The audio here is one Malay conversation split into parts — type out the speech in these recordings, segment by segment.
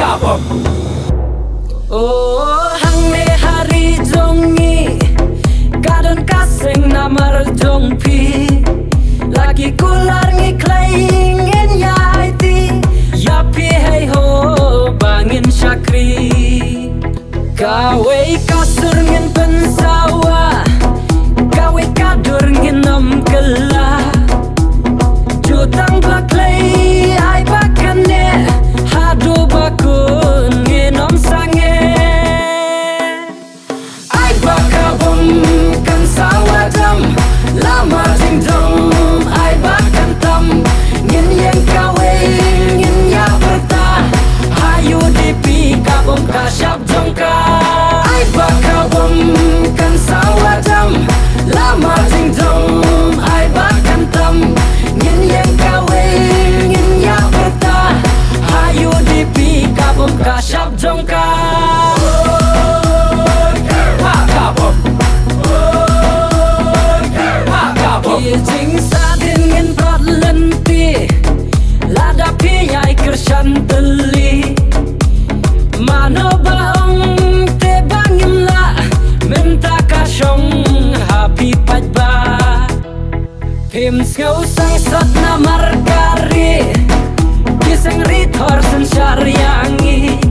Kabum. Oh hang hari jongi kadon kaseng namar jongpi lagi kular ngiklaingin ya haiti ya pi hey ho bangin syakri gawe kasur ngin pensawa gawe kadur ngin nom gelah jutang baklay ay bakane hadu bakun ngin nom sange ay bakabum kan sawadam lama jingdom ay bakan tam ngin yang kawe ngin ya berta hayu dipi kabum kasyap jongka ay bakabum kan sawadam lama jingdom ay bakan tam ngin yang kawe ngin ya berta hayu dipi kabum kasyap jongka Jing sadin ngin prat lenti lada piyai kershan teli mano baong te bangim la minta kasyong happy pajba pim skau sang sat namar kari kiseng rithor sen syariangi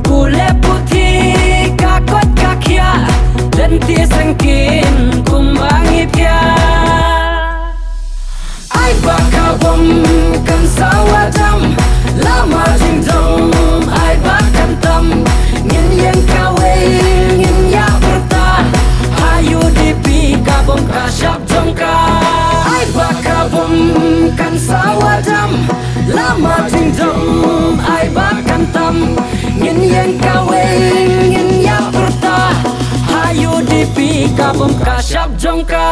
bule putih kakot kakya lenti sengkin kumbangi pia ay bakabum kan sawadam lama jingdom ay bakan tam ngin yang kawe ngin ya berta hayu dipi kabum kasyap jongka ay bakabum kan sawadam lama jingdom ay bakan tam ngin yang kawe ngin ya berta hayu dipi kabum kasyap jongka